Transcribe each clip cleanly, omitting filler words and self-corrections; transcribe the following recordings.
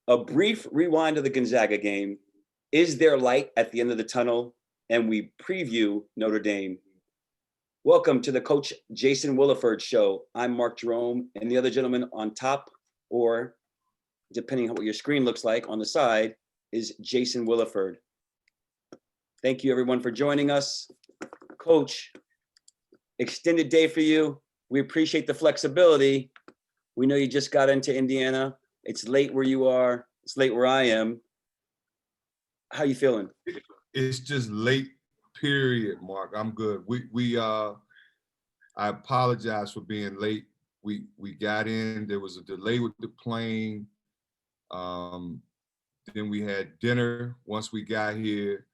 A brief rewind of the Gonzaga game. Is there light at the end of the tunnel? And we preview Notre Dame. Welcome to the Coach Jason Williford Show. I'm Mark Jerome, and the other gentleman on top, or depending on what your screen looks like on the side, is Jason Williford. Thank you, everyone, for joining us. Coach, extended day for you. We appreciate the flexibility. We know you just got into Indiana. It's late where you are. It's late where I am. How you feeling? It's just late, period, Mark. I'm good. I apologize for being late. We got in, there was a delay with the plane. Then we had dinner once we got here.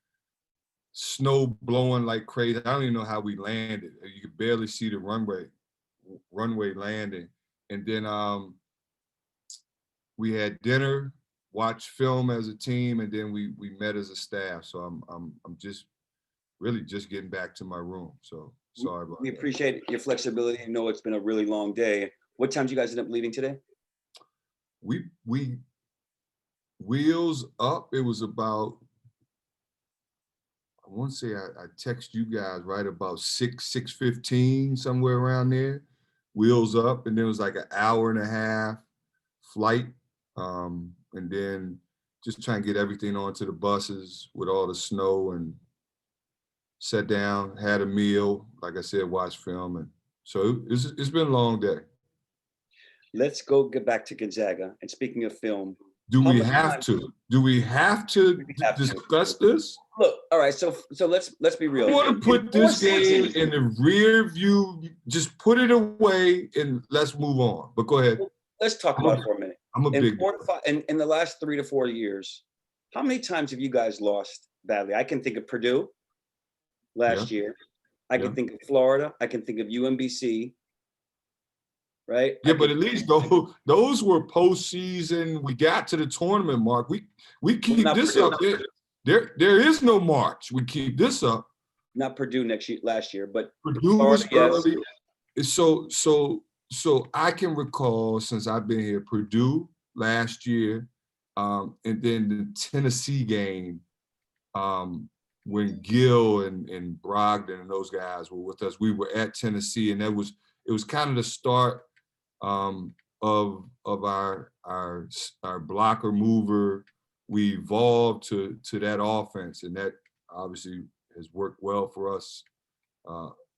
Snow blowing like crazy. I don't even know how we landed. You could barely see the runway landing. And then we had dinner, watched film as a team, and then we met as a staff. So I'm just really just getting back to my room. So sorry about that. We appreciate your flexibility. I know it's been a really long day. What time did you guys end up leaving today? We wheels up. It was about, I want to say I text you guys right about 6:15, somewhere around there. Wheels up, and then it was like an hour and a half flight. And then just trying to get everything onto the buses with all the snow, and sat down, had a meal, like I said, watched film. And so it's been a long day. Let's get back to Gonzaga. And speaking of film, Do we have to discuss this? Look, all right, so let's be real. I want to put this game in the rear view, just put it away and let's move on. But go ahead. Let's talk about it for a minute. I'm a big in the last 3 to 4 years, how many times have you guys lost badly? I can think of Purdue last year. I can think of Florida. I can think of UMBC. Right? Yeah, but at least those were postseason. We got to the tournament, Mark. We keep this up. There is no March. We keep this up. Not Purdue last year, but Purdue was early. So I can recall, since I've been here, Purdue last year, and then the Tennessee game, when Gill and Brogdon and those guys were with us. We were at Tennessee, and it was kind of the start of our blocker mover. We evolved to that offense, and that obviously has worked well for us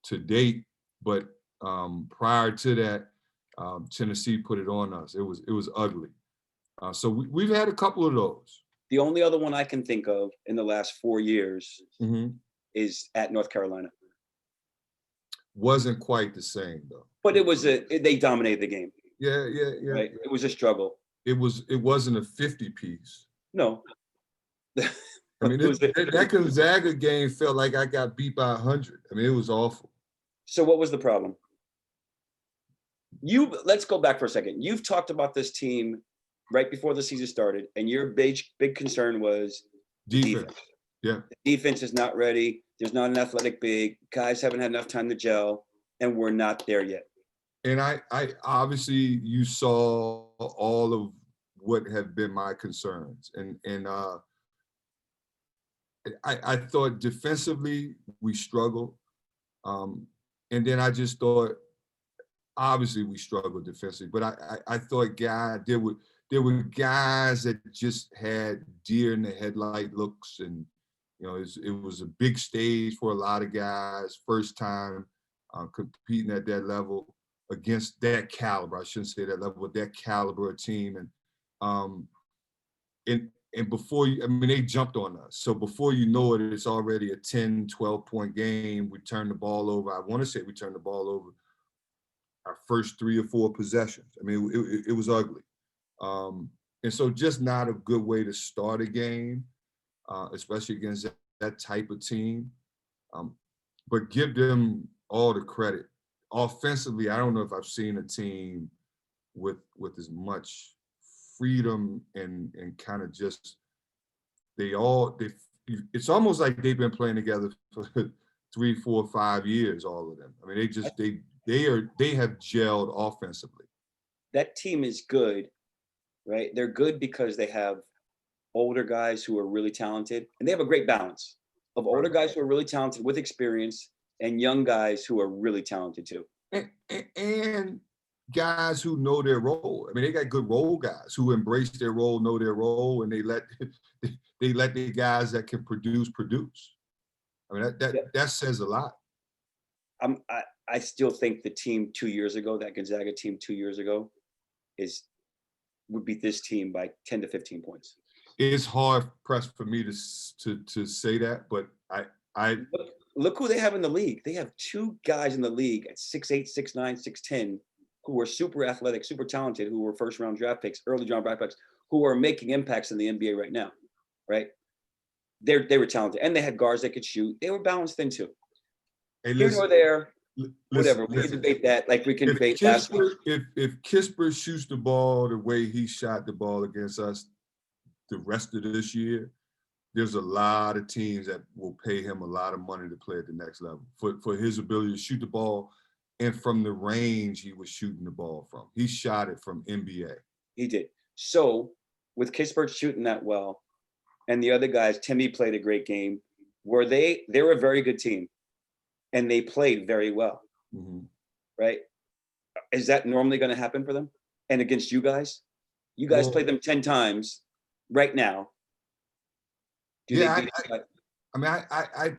to date. But prior to that, Tennessee put it on us. It was ugly. So we've had a couple of those. The only other one I can think of in the last 4 years is at North Carolina. Wasn't quite the same though. But they dominated the game. Yeah. Right? It was a struggle. It wasn't a 50-piece. No. I mean, that Gonzaga game felt like I got beat by 100. I mean, it was awful. So what was the problem? Let's go back for a second. You've talked about this team right before the season started, and your big concern was defense. Yeah. The defense is not ready. There's not an athletic big. Guys haven't had enough time to gel, and we're not there yet. And I obviously, you saw all of what have been my concerns. And I thought defensively we struggled. And then I just thought, obviously we struggled defensively, but I thought there were guys that just had deer in the headlight looks, and it was a big stage for a lot of guys, first time competing at that level against that caliber. I shouldn't say that level, but that caliber of team. And before they jumped on us. So before you know it, it's already a 10, 12-point game. We turned the ball over. I want to say we turned the ball over our first 3 or 4 possessions. I mean, it was ugly. And so just not a good way to start a game, especially against that type of team. But give them all the credit. Offensively, I don't know if I've seen a team with as much freedom and kind of just it's almost like they've been playing together for 3, 4, 5 years, all of them. I mean, they have gelled offensively. That team is good, right? They're good because they have older guys who are really talented, and they have a great balance of older Right. guys who are really talented with experience and young guys who are really talented too. And guys who know their role. I mean, they got good role guys who embrace their role, know their role, and they let they let the guys that can produce. I mean, Yeah. that says a lot. I still think the team 2 years ago, that Gonzaga team 2 years ago, is would beat this team by 10 to 15 points. It's hard pressed for me to say that, but I Look who they have in the league. They have two guys in the league at 6'8", 6'9", 6'10", who are super athletic, super talented, who were first round draft picks, early round draft picks, who are making impacts in the NBA right now, right? They were talented, and they had guards that could shoot. They were balanced in too. hey Here listen nor there, listen whatever. We can listen. debate that like we can If debate last week. If Kisper shoots the ball the way he shot the ball against us the rest of this year, there's a lot of teams that will pay him a lot of money to play at the next level for his ability to shoot the ball and from the range he was shooting the ball from. He shot it from NBA. He did. So with Kispert shooting that well, and the other guys, Timmy played a great game. They were a very good team, and they played very well, Mm-hmm. right? Is that normally going to happen for them? And against you guys Well, played them 10 times right now. Do they yeah, beat it? I mean,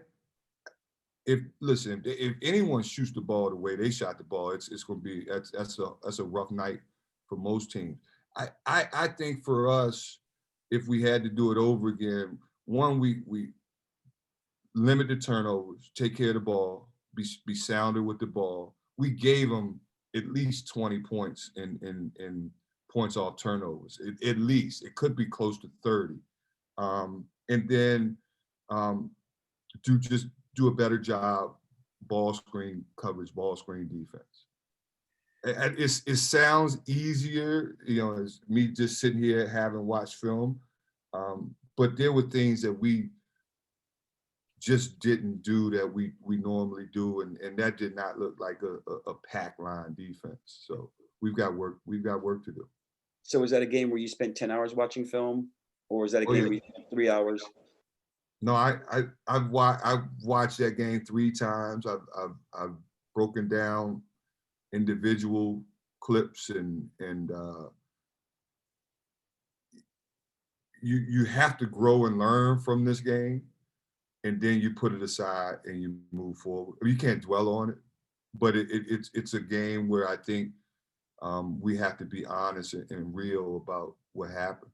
if listen, if anyone shoots the ball the way they shot the ball, it's going to be that's a rough night for most teams. I think for us, if we had to do it over again, one we limit the turnovers, take care of the ball, be sounder with the ball. We gave them at least 20 points in points off turnovers. At least it could be close to 30, and then do a better job ball screen coverage, ball screen defense. It sounds easier, as me just sitting here having watched film, but there were things that we just didn't do that we normally do, and that did not look like a pack line defense. So we've got work to do. So is that a game where you spent 10 hours watching film, or is that a Oh, game yeah. where you spent 3 hours? No, I've watched that game 3 times. I've broken down individual clips and you have to grow and learn from this game, and then you put it aside and you move forward. You can't dwell on it, but it's a game where I think we have to be honest and real about what happened,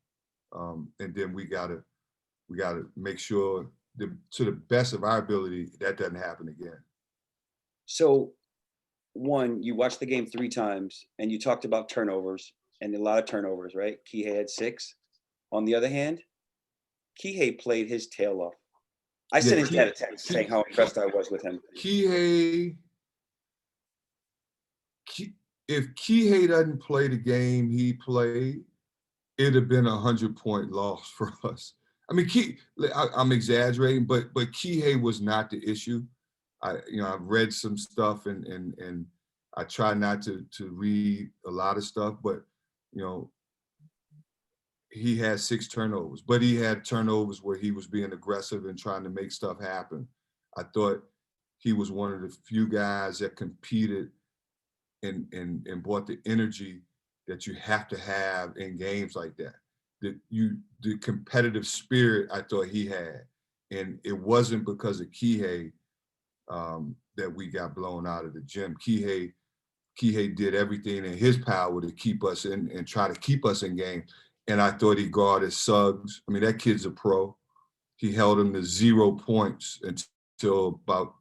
and then we gotta make sure to the best of our ability that doesn't happen again. So one, you watched the game 3 times, and you talked about turnovers and a lot of turnovers, right? Kihei had 6. On the other hand, Kihei played his tail off. I Yeah, sent his dad a text saying how impressed I was with him. Kihei, if Kihei doesn't play the game he played, it'd have been 100-point loss for us. I mean, I'm exaggerating, but Kihei was not the issue. I've read some stuff and I try not to read a lot of stuff, but he had 6 turnovers, but he had turnovers where he was being aggressive and trying to make stuff happen. I thought he was one of the few guys that competed and brought the energy that you have to have in games like that. The competitive spirit I thought he had, and it wasn't because of Kihei that we got blown out of the gym. Kihei did everything in his power to keep us in and try to keep us in game. And I thought he guarded Suggs. I mean, that kid's a pro. He held him to 0 points until about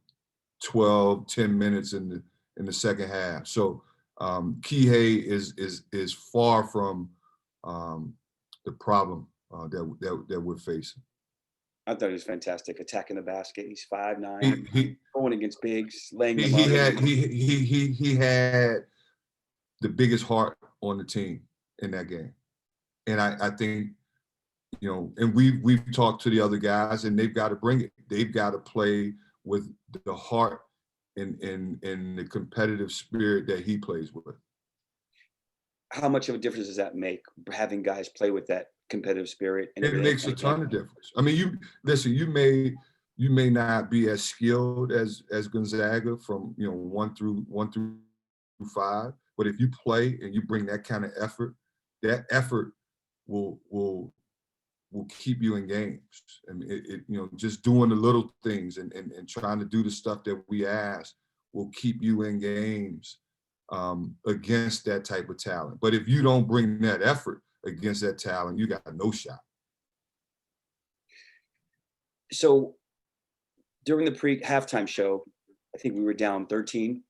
10 minutes in the second half. So Kihei is far from the problem that we're facing. I thought he was fantastic, attacking the basket. He's 5'9", He going against bigs, laying them he up. had he had the biggest heart on the team in that game, and I think and we've talked to the other guys, and they've got to bring it. They've got to play with the heart and the competitive spirit that he plays with. how much of a difference does that make, having guys play with that competitive spirit and It everything makes a like that? ton of difference. I mean, you listen, you may not be as skilled as Gonzaga from, 1 through 5, but if you play and you bring that effort will keep you in games. I mean, just doing the little things and trying to do the stuff that we ask will keep you in games against that type of talent. But if you don't bring that effort against that talent, you got no shot. So during the halftime show, I think we were down 13,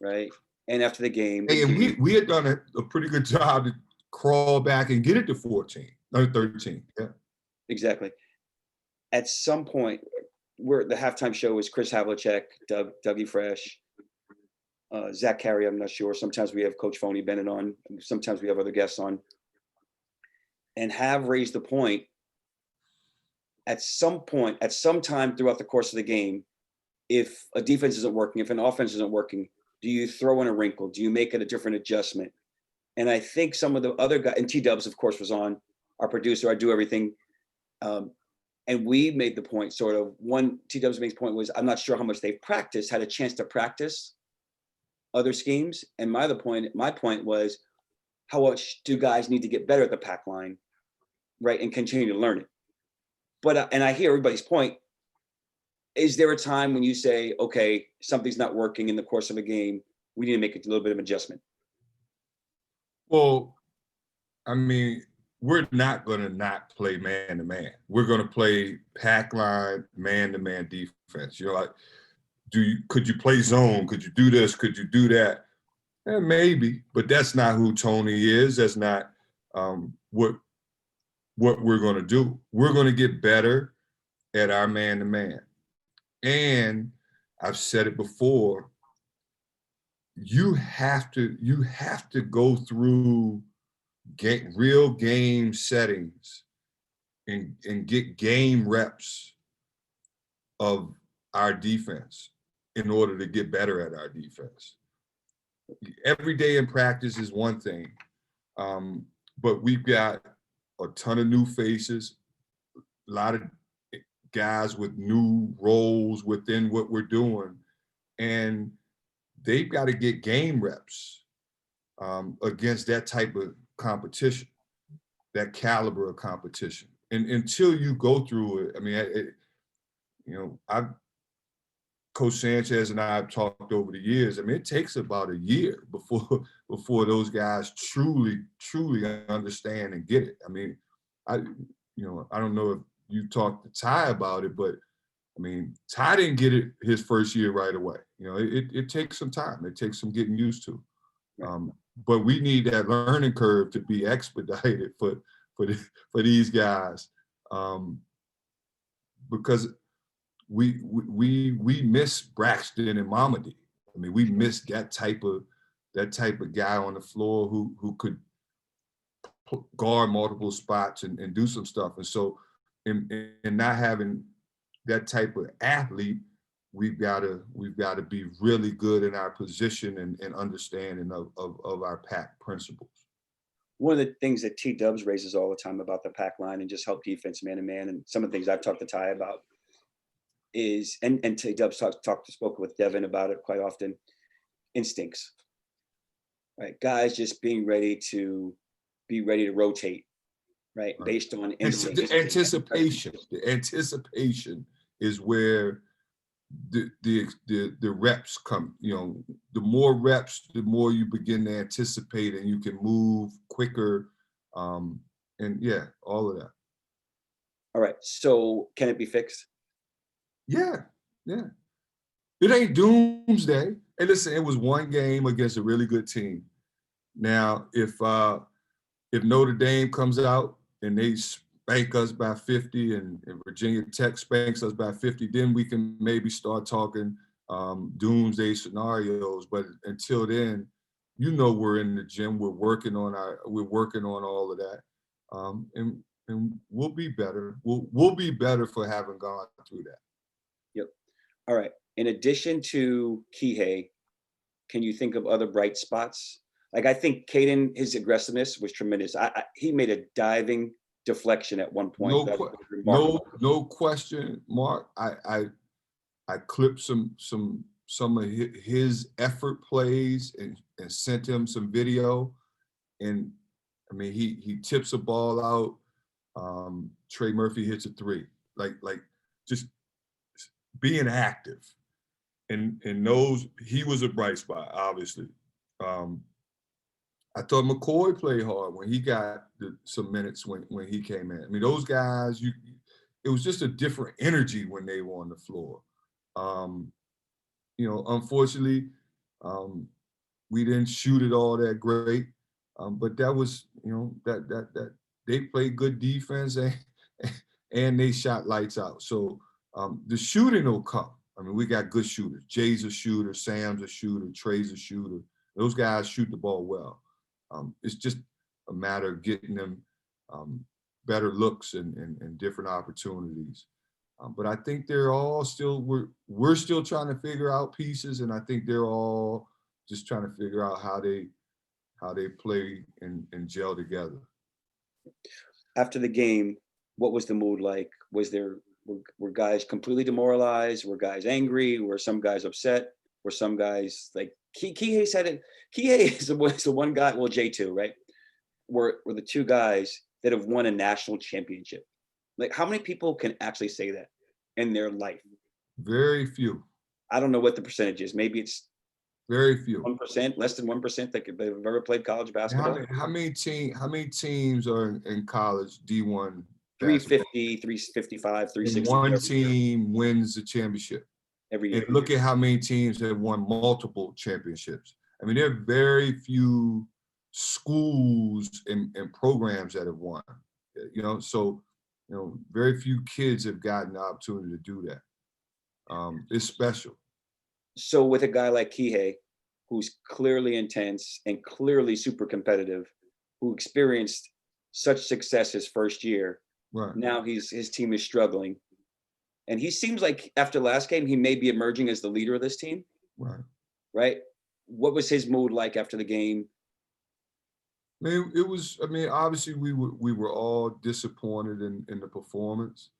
right? And after the game, Hey, and we had done a pretty good job to crawl back and get it to 14 or 13. Yeah. exactly. At some point, where the halftime show was Chris Havlicek, Dougie Fresh, Zach Carey, I'm not sure. Sometimes we have Coach Phoney Bennett on. Sometimes we have other guests on. And have raised the point, at some time throughout the course of the game, if a defense isn't working, if an offense isn't working, do you throw in a wrinkle? Do you make it a different adjustment? And I think some of the other guys, and T-Dubs, of course, was on, our producer, I do everything. And we made the point, sort of, T-Dubs makes point was, I'm not sure how much they've practiced, had a chance to practice other schemes. And my point was, how much do guys need to get better at the pack line, right? And continue to learn it. But, and I hear everybody's point. Is there a time when you say, okay, something's not working in the course of a game, we need to make a little bit of adjustment? Well, I mean, we're not going to not play man-to-man. We're going to play pack line, man-to-man defense. Like, could you play zone? Could you do this? Could you do that? Maybe, but that's not who Tony is. That's not what we're going to do. We're going to get better at our man-to-man. And I've said it before, you have to go through real game settings and get game reps of our defense in order to get better at our defense. Every day in practice is one thing, but we've got a ton of new faces, a lot of guys with new roles within what we're doing, and they've got to get game reps against that type of competition, that caliber of competition. And until you go through it, I mean, Coach Sanchez and I have talked over the years. I mean, it takes about a year before those guys truly understand and get it. I mean, I don't know if you talked to Ty about it, but I mean, Ty didn't get it his first year right away. It takes some time. It takes some getting used to. But we need that learning curve to be expedited for these guys, because we miss Braxton and Mamadi. I mean, we miss that type of guy on the floor who could guard multiple spots and do some stuff. And so, in not having that type of athlete, we've got to be really good in our position and understanding of our pack principles. One of the things that T-Dubs raises all the time about the pack line and just help defense man-to-man, and some of the things I've talked to Ty about is, and T-Dubs spoke with Devin about it quite often, instincts, right? Guys just being ready to rotate, right? Based on instincts. The anticipation is where the reps come. The more reps, the more you begin to anticipate, and you can move quicker, and yeah, all of that. All right, so can it be fixed? Yeah. It ain't doomsday. And listen, it was one game against a really good team. Now, if Notre Dame comes out and they spank us by 50 and Virginia Tech spanks us by 50, then we can maybe start talking doomsday scenarios. But until then, we're in the gym. We're working on all of that, and we'll be better. We'll be better for having gone through that. Yep. All right. In addition to Kihei, can you think of other bright spots? Like, I think Caden, his aggressiveness was tremendous. He made a diving deflection at one point. That was remarkable. No question, Mark. I clipped some of his effort plays and sent him some video. And I mean, he tips a ball out. Trey Murphy hits a three. Like just being active. And knows he was a bright spot, obviously. I thought McCoy played hard when he got some minutes when he came in. I mean, those guys, it was just a different energy when they were on the floor. You know, unfortunately, we didn't shoot it all that great, but that was, you know, that they played good defense and they shot lights out. So the shooting will come. I mean, we got good shooters. Jay's a shooter, Sam's a shooter, Trey's a shooter. Those guys shoot the ball well. It's just a matter of getting them better looks and different opportunities. But I think they're all still, we're still trying to figure out pieces, and I think they're all just trying to figure out how they play and gel together. After the game, what was the mood like? Were guys completely demoralized? Were guys angry? Were some guys upset? Were some guys like Kihei said it? Kihei is the one guy, well, Jay too, right? Were the two guys that have won a national championship. Like, how many people can actually say that in their life? Very few. I don't know what the percentage is. Maybe it's very few. 1%, less than 1% that have ever played college basketball. How many teams are in college D1? 350, 355, 360. One team wins the championship every year. And look at how many teams have won multiple championships. I mean, there are very few schools and programs that have won. You know, so very few kids have gotten the opportunity to do that. It's special. So with a guy like Kihei, who's clearly intense and clearly super competitive, who experienced such success his first year, right. Now his team is struggling. And he seems like after last game, he may be emerging as the leader of this team. Right. Right? What was his mood like after the game? I mean, obviously we were all disappointed in the performance.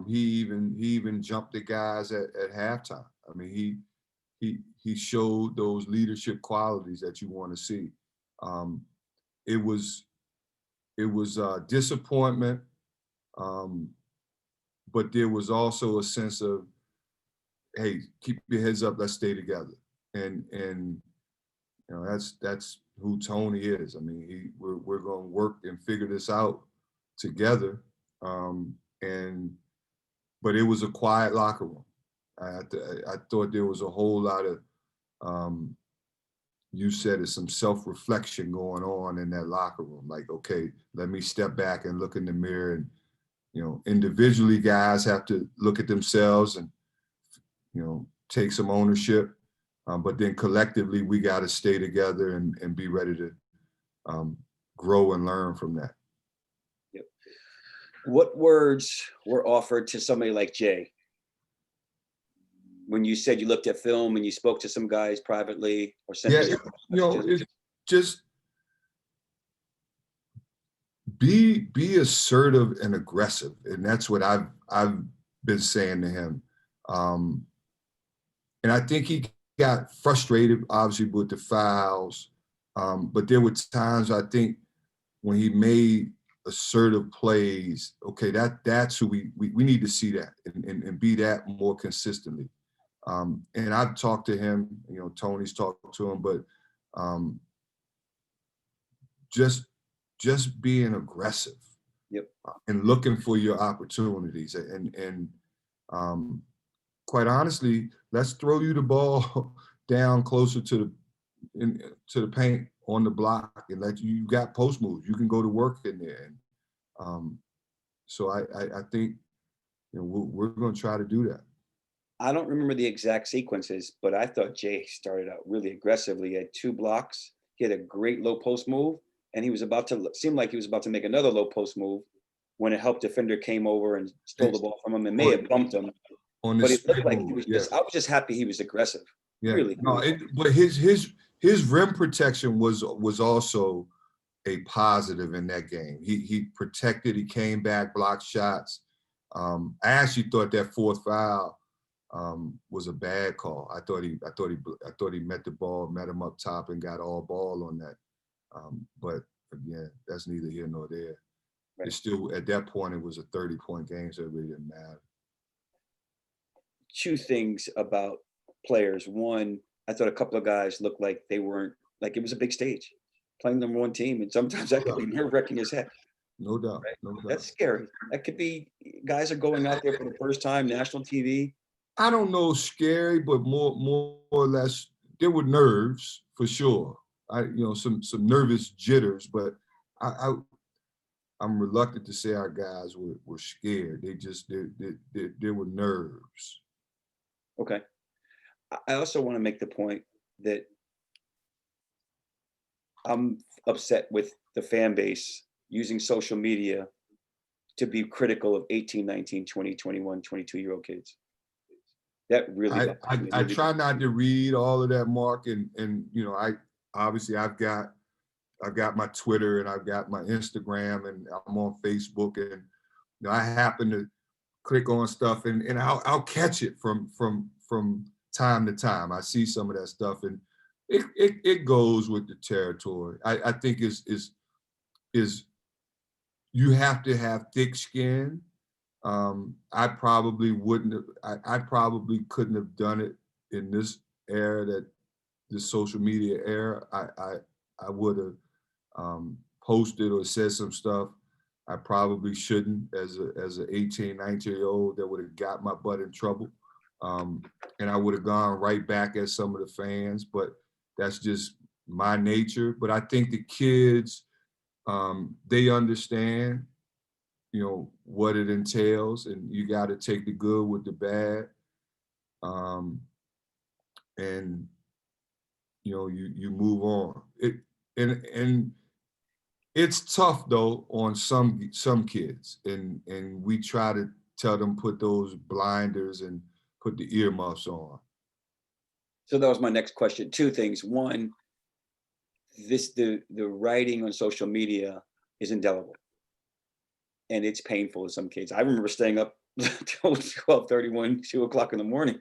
He even jumped the guys at halftime. I mean, he showed those leadership qualities that you want to see. It was disappointment, but there was also a sense of, hey, keep your heads up, let's stay together. And that's who Tony is. I mean, we're going to work and figure this out together. But it was a quiet locker room. I thought there was a whole lot of, you said it, some self-reflection going on in that locker room. Like, okay, let me step back and look in the mirror. And, individually guys have to look at themselves and, take some ownership. But then collectively, we got to stay together and be ready to grow and learn from that. Yep. What words were offered to somebody like Jay when you said you looked at film and you spoke to some guys privately or sent? It's just be assertive and aggressive, and that's what I've been saying to him. And I think he got frustrated, obviously, with the fouls. But there were times, I think, when he made assertive plays, okay, that's who we need to see that and be that more consistently. And I've talked to him, Tony's talked to him, but just being aggressive. Yep. And looking for your opportunities. And quite honestly, let's throw you the ball down closer to the paint on the block and let you got post moves. You can go to work in there. And so I think we're going to try to do that. I don't remember the exact sequences, but I thought Jay started out really aggressively. He had 2 blocks. He had a great low post move, and he was about to make another low post move when a help defender came over and stole the ball from him and may have bumped him. But it looked like he was I was just happy he was aggressive. Yeah. Really. No, but his his rim protection was also a positive in that game. He protected, he came back, blocked shots. I actually thought that fourth foul was a bad call. I thought he met the ball, met him up top, and got all ball on that. But again, that's neither here nor there. Right. It's still, at that point, it was a 30-point game, so it really didn't matter. Two things about players. One, I thought a couple of guys looked like they weren't, like it was a big stage, playing number one team, and sometimes that could be nerve-wracking as heck. No doubt, Right? no doubt. That's scary. That could be, guys are going out there for the first time, national TV. I don't know, scary, but more or less, there were nerves for sure. Some nervous jitters, but I'm reluctant to say our guys were scared. There were nerves. Okay. I also want to make the point that I'm upset with the fan base using social media to be critical of 18, 19, 20, 21, 22-year-old kids. That really I try not to read all of that, Mark, and I've got my Twitter and I've got my Instagram and I'm on Facebook, and I happen to click on stuff and I'll catch it from time to time. I see some of that stuff, and it goes with the territory. I think is you have to have thick skin. I probably wouldn't have, I probably couldn't have done it in this era, this social media era. I would have posted or said some stuff I probably shouldn't as an 18, 19-year-old that would have got my butt in trouble. And I would have gone right back at some of the fans, but that's just my nature. But I think the kids, they understand, what it entails, and you got to take the good with the bad. And you move on. And it's tough though on some kids, and we try to tell them put those blinders and put the earmuffs on. So that was my next question. Two things. One, the writing on social media is indelible, and it's painful to some kids. I remember staying up till 12:31, 2 o'clock in the morning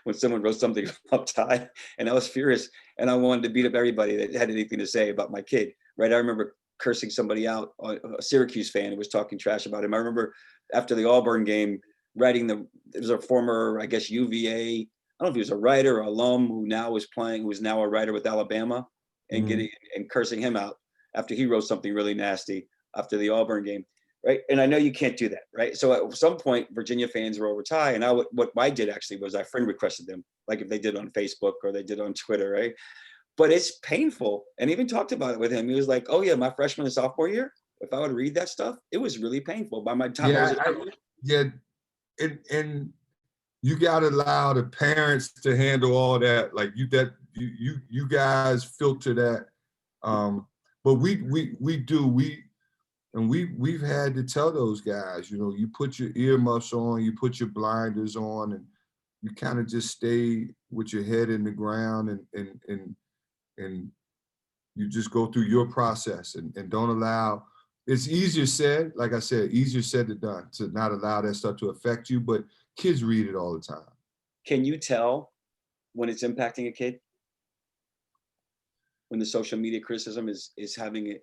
when someone wrote something up Ty, and I was furious, and I wanted to beat up everybody that had anything to say about my kid. Right? I remember cursing somebody out, a Syracuse fan who was talking trash about him. I remember after the Auburn game, there was a former, I guess, UVA, I don't know if he was a writer or alum who was now a writer with Alabama, and cursing him out after he wrote something really nasty after the Auburn game. Right. And I know you can't do that. Right. So at some point, Virginia fans were over Ty. And what I did actually was I friend requested them, like if they did on Facebook or they did on Twitter. Right. But it's painful. And even talked about it with him. He was like, oh, yeah, my freshman and sophomore year, if I would read that stuff, it was really painful. By my time, and you got to allow the parents to handle all that. Like you guys filter that. But we've had to tell those guys, you put your earmuffs on, you put your blinders on, and you kind of just stay with your head in the ground and you just go through your process and don't allow, it's easier said, like I said, easier said than done to not allow that stuff to affect you, but kids read it all the time. Can you tell when it's impacting a kid? When the social media criticism is having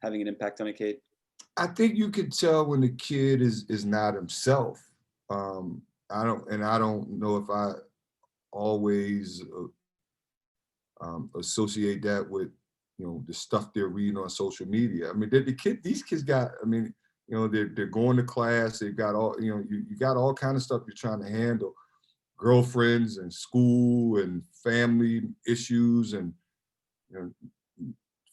an impact on a kid? I think you can tell when the kid is not himself. I don't know if I always associate that with the stuff they're reading on social media. I mean, these kids got. I mean, they're going to class. They've got all you got all kind of stuff you're trying to handle, girlfriends and school and family issues, and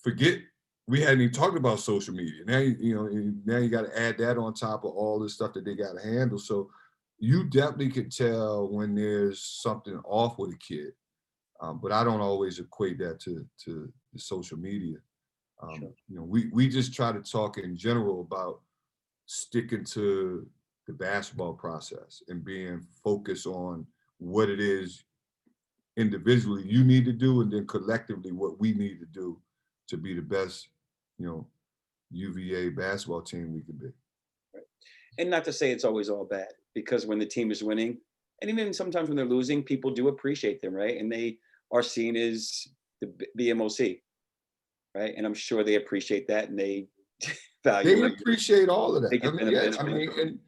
forget. We hadn't even talked about social media. Now you got to add that on top of all the stuff that they got to handle. So you definitely could tell when there's something off with a kid, but I don't always equate that to the social media. Sure. We just try to talk in general about sticking to the basketball process and being focused on what it is individually you need to do, and then collectively what we need to do to be the best, UVA basketball team we can be. And not to say it's always all bad, because when the team is winning, and even sometimes when they're losing, people do appreciate them, right? And they are seen as the BMOC, right? And I'm sure they appreciate that, and they value They it. appreciate all of They that. I get mean, yeah, benefits I from it. mean,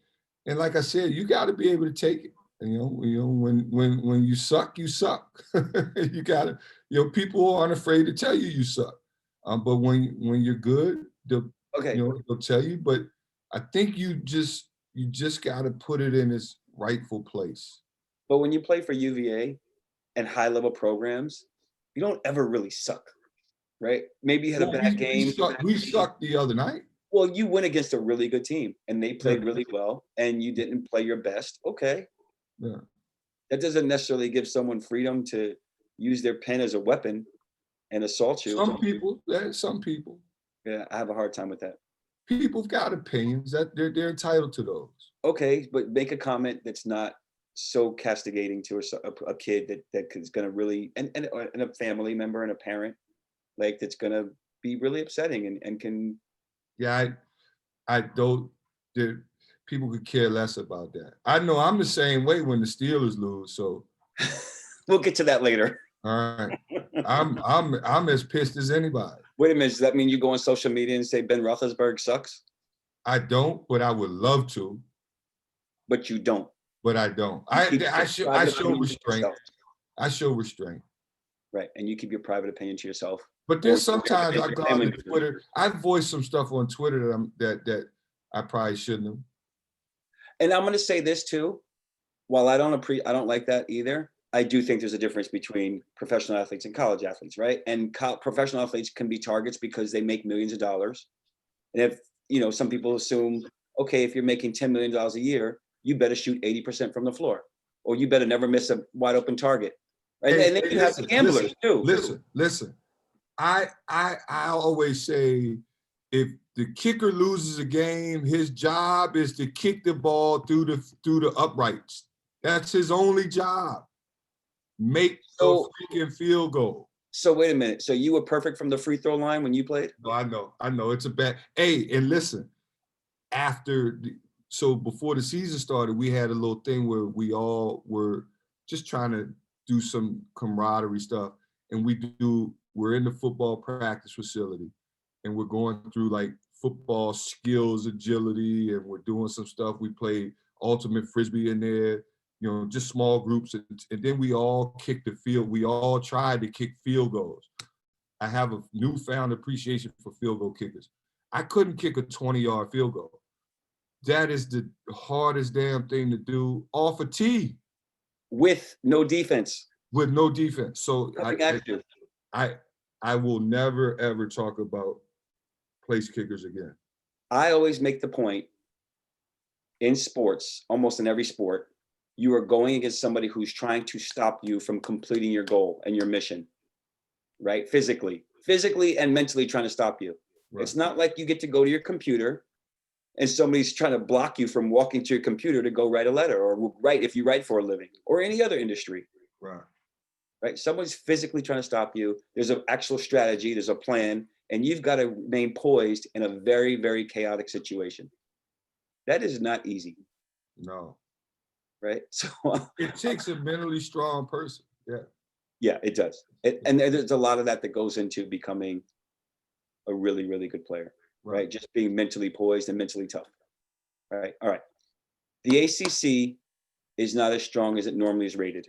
and like I said, you got to be able to take it. When you suck, you suck. You gotta, people aren't afraid to tell you you suck. But when you're good, Okay, they'll tell you. But I think you just got to put it in its rightful place. but when you play for UVA and high level programs, you don't ever really suck, right? Maybe you had a Well, bad game. we sucked the other night. Well, you went against a really good team, and they played Yeah. really well, and you didn't play your best. Okay, Yeah. that doesn't necessarily give someone freedom to use their pen as a weapon and assault you. Some people, Yeah, I have a hard time with that. people've got opinions that they're entitled to those. Okay, but make a comment that's not so castigating to a kid that is going to really, and a family member and a parent, like, that's going to be really upsetting, and can. Yeah, I don't. People could care less about that. I know I'm the same way when the Steelers lose. So We'll get to that later. all right, I'm as pissed as anybody. Wait a minute, does that mean you go on social media and say Ben Roethlisberger sucks? I don't, but I would love to. But you don't. But I don't. You keep I your private show opinion to restraint. yourself. I show restraint. Right, and you keep your private opinion to yourself. But there's sometimes I your go on family. Twitter. I voice some stuff on Twitter that I probably shouldn't have. And I'm going to say this too. While I don't like that either, I do think there's a difference between professional athletes and college athletes, right? And professional athletes can be targets because they make millions of dollars. And if, some people assume, okay, if you're making $10 million a year, you better shoot 80% from the floor, or you better never miss a wide open target. Right? And then you have the gamblers too. Listen. I always say, if the kicker loses a game, his job is to kick the ball through the uprights. That's his only job. Make a freaking field goal. So wait a minute. So you were perfect from the free throw line when you played? No, I know it's a bad. Hey, and listen, so before the season started, we had a little thing where we all were just trying to do some camaraderie stuff, and we're in the football practice facility, and we're going through like football skills, agility, and we're doing some stuff. We played ultimate frisbee in there, just small groups, and then we all kicked the field. We all tried to kick field goals. I have a newfound appreciation for field goal kickers. I couldn't kick a 20-yard field goal. That is the hardest damn thing to do off a tee. With no defense. With no defense. So I will never ever talk about place kickers again. I always make the point in sports, almost in every sport, you are going against somebody who's trying to stop you from completing your goal and your mission, right? Physically and mentally trying to stop you. Right. It's not like you get to go to your computer and somebody's trying to block you from walking to your computer to go write a letter, or write if you write for a living, or any other industry. Right? Someone's physically trying to stop you. There's an actual strategy, there's a plan, and you've got to remain poised in a very, very chaotic situation. That is not easy. No. Right? So it takes a mentally strong person. Yeah. Yeah, it does. And there's a lot of that goes into becoming a really, really good player. Right? Just being mentally poised and mentally tough. Right? All right. The ACC is not as strong as it normally is rated.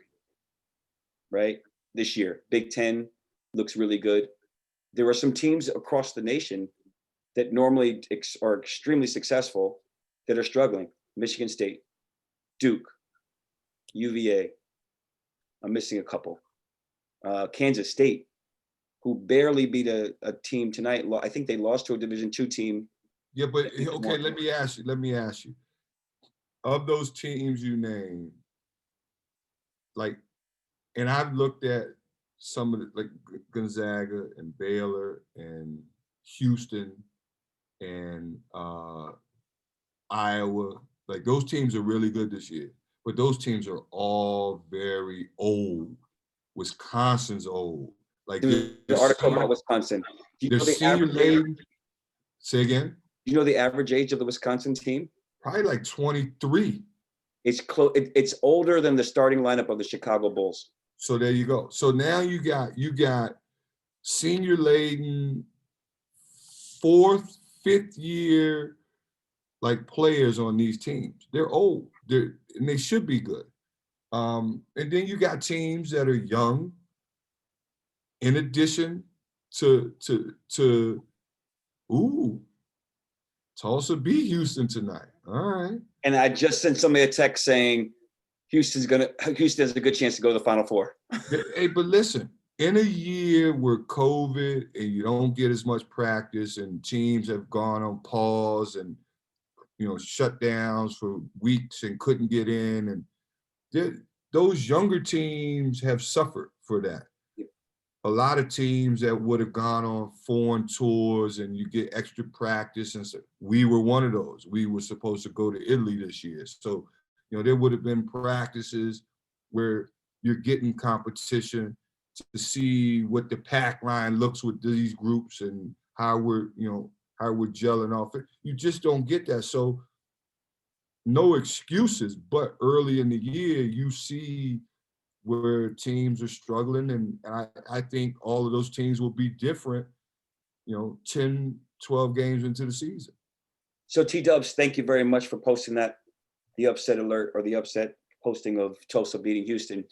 Right? This year, Big Ten looks really good. There are some teams across the nation that normally are extremely successful that are struggling. Michigan State, Duke, UVA. I'm missing a couple. Kansas State, who barely beat a team tonight. I think they lost to a Division II team. Yeah, but okay, let me ask you. Of those teams you named, and I've looked at some of like Gonzaga and Baylor and Houston and Iowa. Like, those teams are really good this year, but those teams are all very old. Wisconsin's old. Like There was an article about Wisconsin. Do you their know the senior average age? laden. Say again. Do you know the average age of the Wisconsin team? Probably like 23. It's close. It's older than the starting lineup of the Chicago Bulls. So there you go. So now you got senior laden, 4th, 5th year like players on these teams. They're old. And they should be good. And then you got teams that are young. In addition to Tulsa beat Houston tonight. All right. And I just sent somebody a text saying Houston has a good chance to go to the Final Four. Hey, but listen, in a year where COVID and you don't get as much practice and teams have gone on pause and shutdowns for weeks and couldn't get in, and those younger teams have suffered for that. A lot of teams that would have gone on foreign tours and you get extra practice, and so we were one of those. We were supposed to go to Italy this year. So, there would have been practices where you're getting competition to see what the pack line looks with these groups and how we're gelling off it. You just don't get that. So no excuses, but early in the year, you see where teams are struggling. And I think all of those teams will be different, 10, 12 games into the season. So T-Dubs, thank you very much for posting that, the upset alert or the upset posting of Tulsa beating Houston.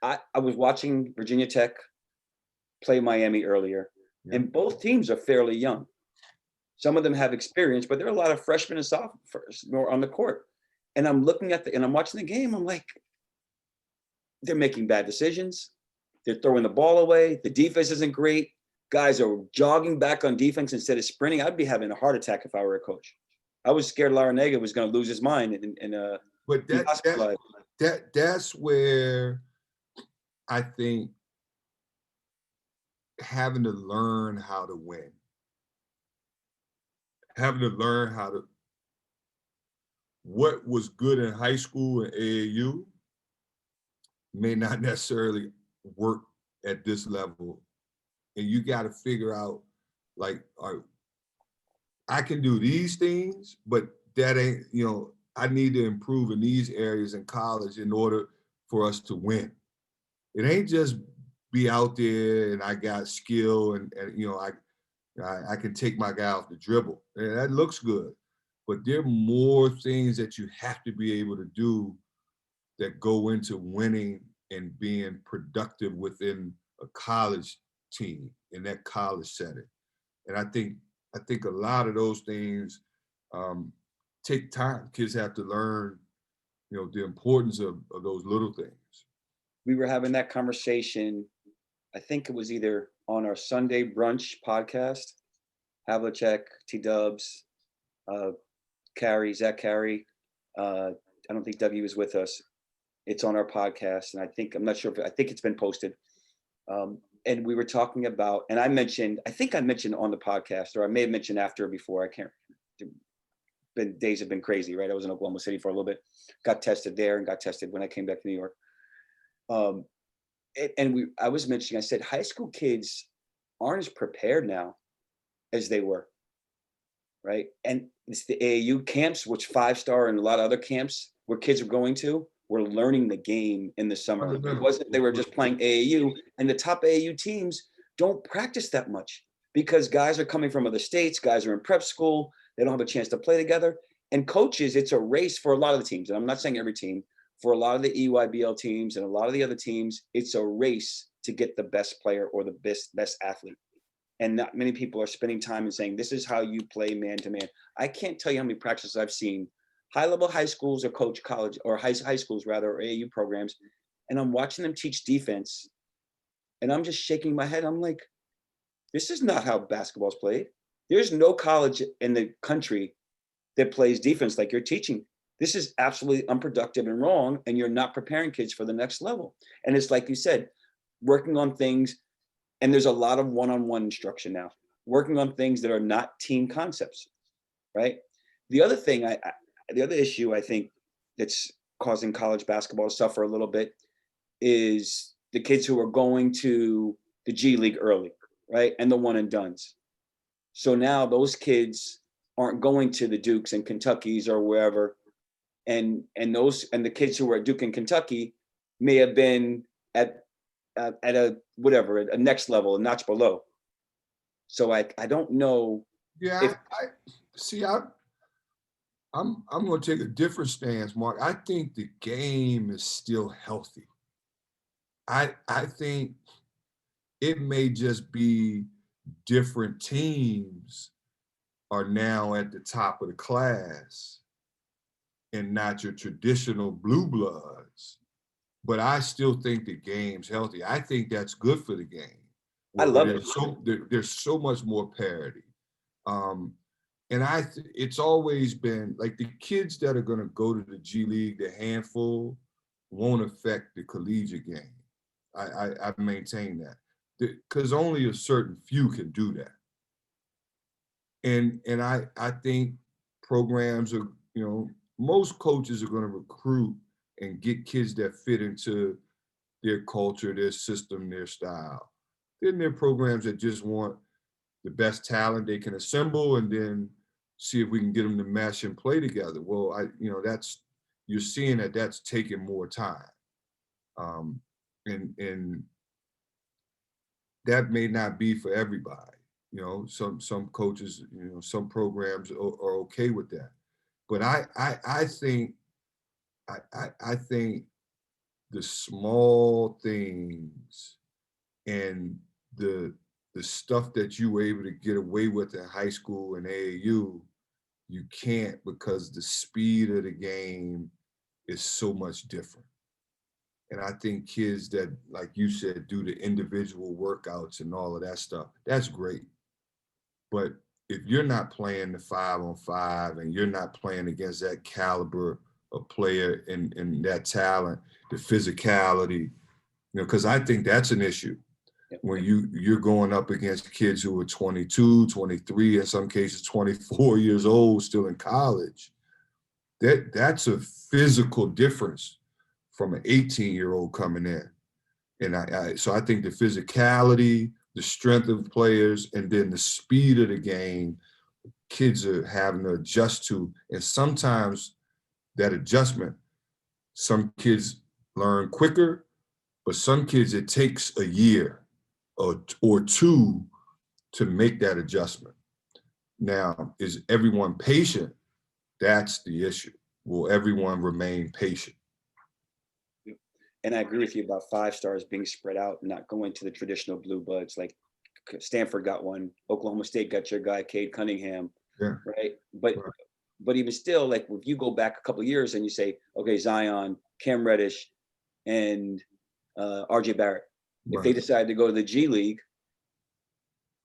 I was watching Virginia Tech play Miami earlier, and both teams are fairly young. Some of them have experience, but there are a lot of freshmen and sophomores on the court. And I'm looking at and I'm watching the game, I'm like, they're making bad decisions. They're throwing the ball away. The defense isn't great. Guys are jogging back on defense instead of sprinting. I'd be having a heart attack if I were a coach. I was scared Larinaga was going to lose his mind but that's where I think having to learn how to win, having to learn what was good in high school and AAU may not necessarily work at this level. And you got to figure out, like, I can do these things, but that ain't, I need to improve in these areas in college in order for us to win. It ain't just be out there and I got skill and I can take my guy off the dribble. And that looks good. But there are more things that you have to be able to do that go into winning and being productive within a college team in that college setting. And I think a lot of those things take time. Kids have to learn, the importance of those little things. We were having that conversation, I think it was either on our Sunday brunch podcast, Havlicek, T-Dubs, Zach Carey. I don't think W is with us. It's on our podcast. And I think it's been posted. And we were talking about, and I think I mentioned on the podcast, or I may have mentioned after or before, I can't, days have been crazy, right? I was in Oklahoma City for a little bit, got tested there and got tested when I came back to New York. I was mentioning, I said, high school kids aren't as prepared now as they were, right? And it's the AAU camps, which 5-star and a lot of other camps where kids are going to, were learning the game in the summer. It wasn't, they were just playing AAU, and the top AAU teams don't practice that much because guys are coming from other states, guys are in prep school, they don't have a chance to play together. And coaches, it's a race for a lot of the teams. And I'm not saying every team, for a lot of the EYBL teams and a lot of the other teams, it's a race to get the best player or the best athlete. And not many people are spending time and saying, this is how you play man to man. I can't tell you how many practices I've seen, high-level high schools or coach college, or high schools rather, or AAU programs, and I'm watching them teach defense, and I'm just shaking my head. I'm like, this is not how basketball's played. There's no college in the country that plays defense like you're teaching. This is absolutely unproductive and wrong, and you're not preparing kids for the next level. And it's like you said, working on things, and there's a lot of one-on-one instruction now, working on things that are not team concepts, right? The other thing, the other issue I think that's causing college basketball to suffer a little bit is the kids who are going to the G League early, right? And the one and dones. So now those kids aren't going to the Dukes and Kentuckys or wherever. And the kids who were at Duke and Kentucky may have been at a whatever, a next level, a notch below. So I don't know. Yeah, If I see. I'm going to take a different stance, Mark. I think the game is still healthy. I think it may just be different teams are now at the top of the class and not your traditional blue bloods. But I still think the game's healthy. I think that's good for the game. I love it. There's so much more parity. And it's always been like the kids that are going to go to the G League, the handful, won't affect the collegiate game. I maintain that because only a certain few can do that. And I think programs are, most coaches are going to recruit and get kids that fit into their culture, their system, their style. Then there are programs that just want the best talent they can assemble and then see if we can get them to mesh and play together. Well, you're seeing that's taking more time. And that may not be for everybody. Some coaches, some programs are okay with that. But I think the small things and the stuff that you were able to get away with in high school and AAU, you can't because the speed of the game is so much different. And I think kids that, like you said, do the individual workouts and all of that stuff, that's great. But if you're not playing the 5-on-5 and you're not playing against that caliber of player and that talent, the physicality, because I think that's an issue. When you're going up against kids who are 22, 23, in some cases 24 years old, still in college, that's a physical difference from an 18-year-old coming in. And so I think the physicality, the strength of players, and then the speed of the game, kids are having to adjust to. And sometimes that adjustment, some kids learn quicker, but some kids, it takes a year or two to make that adjustment. Now, is everyone patient? That's the issue. Will everyone remain patient? And I agree with you about 5 stars being spread out and not going to the traditional blue buds. Like Stanford got one, Oklahoma State got your guy, Cade Cunningham, Yeah. right? But even still, like if you go back a couple of years and you say, okay, Zion, Cam Reddish, and RJ Barrett, if they decide to go to the G League,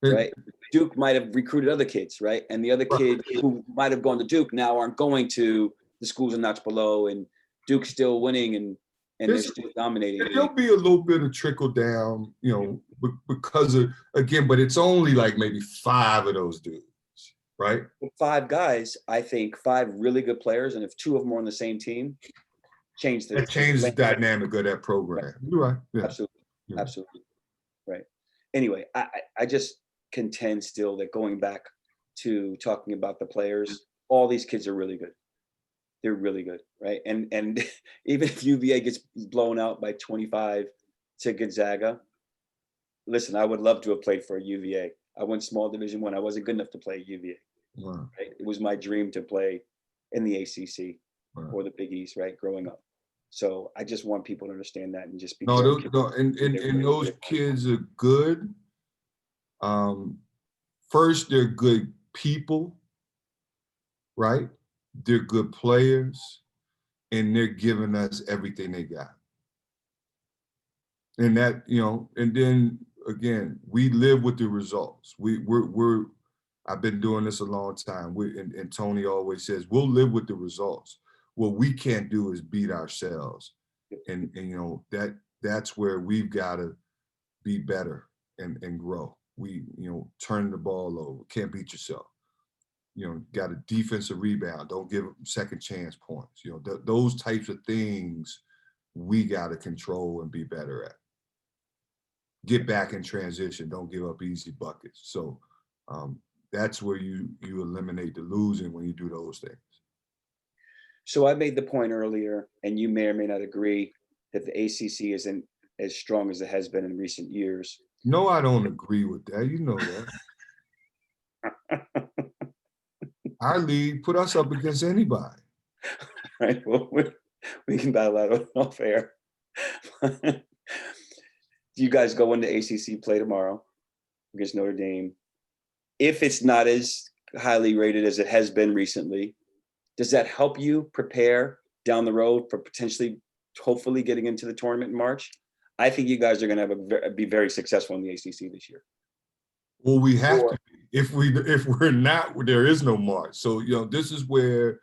right? Duke might have recruited other kids, right? And the other kids who might have gone to Duke now aren't going to the schools a notch below, and Duke's still winning and they're still dominating. There'll be a little bit of trickle down, because of, again, but it's only like maybe 5 of those dudes, right? 5 guys, I think 5 really good players, and if 2 of them are on the same team, that changes the dynamic of that program. Right. You're right. Yeah. Absolutely. Yeah. Absolutely. Right. Anyway, I just contend still that going back to talking about the players, all these kids are really good. They're really good, right? And even if UVA gets blown out by 25 to Gonzaga, listen, I would love to have played for UVA. I went small Division I. I wasn't good enough to play at UVA. Wow. Right? It was my dream to play in the ACC or the Big East, right? Growing up. So I just want people to understand that and just be and those kids are good. First, they're good people, right? They're good players, and they're giving us everything they got. And that, and then again, we live with the results. I've been doing this a long time. And Tony always says, we'll live with the results. What we can't do is beat ourselves. And that's where we've got to be better and grow. We, turn the ball over, can't beat yourself. Got a defensive rebound, don't give them second chance points. Those types of things we got to control and be better at. get back in transition. Don't give up easy buckets. So that's where you eliminate the losing when you do those things. So I made the point earlier, and you may or may not agree, that the ACC isn't as strong as it has been in recent years. No, I don't agree with that. You know that. Our league put us up against anybody. Right? Well, we can battle that off air. You guys go into ACC play tomorrow against Notre Dame. If it's not as highly rated as it has been recently, does that help you prepare down the road for potentially, hopefully, getting into the tournament in March? I think you guys are going to be very successful in the ACC this year. Well, we have to be. If we're not, there is no March. So this is where,